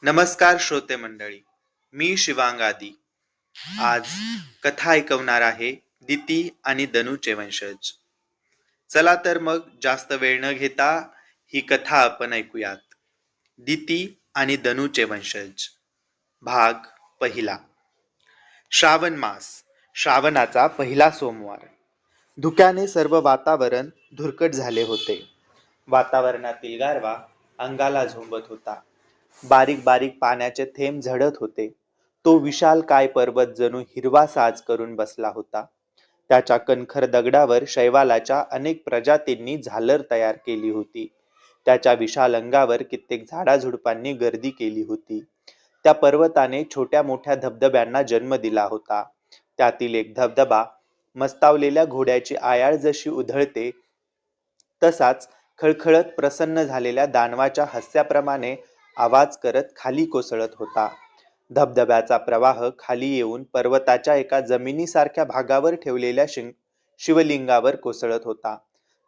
नमस्कार श्रोते मंडळी. मी शिवांग आदी. आज कथा ऐकवणार आहे दिती आणि दनूचे वंशज. चला तर मग जास्त वेळ न घेता ही कथा आपण ऐकूयात. दिती आणि दनूचे वंशज, भाग पहिला. श्रावण मास, श्रावणाचा पहिला सोमवार. धुक्याने सर्व वातावरण धुरकट झाले होते. वातावरणातील गारवा अंगाला झोंबत होता. बारीक बारीक पाण्याचे थेंब झडत होते. तो विशाल काय पर्वत जणू हिरवा साज करून बसला होता. त्याच्या कणखर दगडावर शैवालाच्या अनेक प्रजातींनी झालर तयार केली होती. त्याच्या विशाल अंगावर कित्येक झाडाझुडपांनी गर्दी केली होती. त्या पर्वताने छोट्या मोठ्या धबधब्यांना जन्म दिला होता. त्यातील एक धबधबा मस्तावलेल्या घोड्याची आयाळ जशी उधळते तसाच खळखळत प्रसन्न झालेल्या दानवाच्या हास्याप्रमाणे आवाज करत खाली कोसळत होता. धबधब्याचा प्रवाह खाली येऊन पर्वताच्या एका जमिनीसारख्या भागावर ठेवलेल्या शिवलिंगावर कोसळत होता.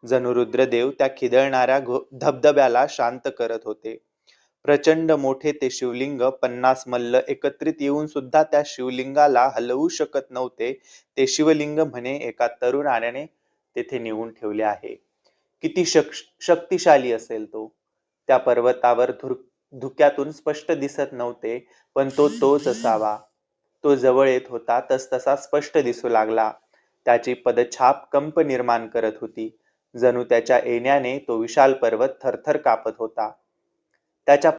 जणू रुद्रदेव त्या खिदळणाऱ्या धबधब्याला शांत करत होते. प्रचंड मोठे ते शिवलिंग 50 मल्ल एकत्रित येऊन सुद्धा त्या शिवलिंगाला हलवू शकत नव्हते. ते शिवलिंग म्हणे एका तरुणाने तेथे नेऊन ठेवले आहे. किती शक्तिशाली असेल तो. त्या पर्वतावर धुक्यातून स्पष्ट दिसत नव्हते, पण तो तोच असावा. तो जवळ येत होता तसा स्पष्ट दिसू लागला. त्याची पदछाप कंप निर्माण करत होती. जणू त्याच्या येण्याने तो विशाल पर्वत थरथर कापत होता. त्याच्या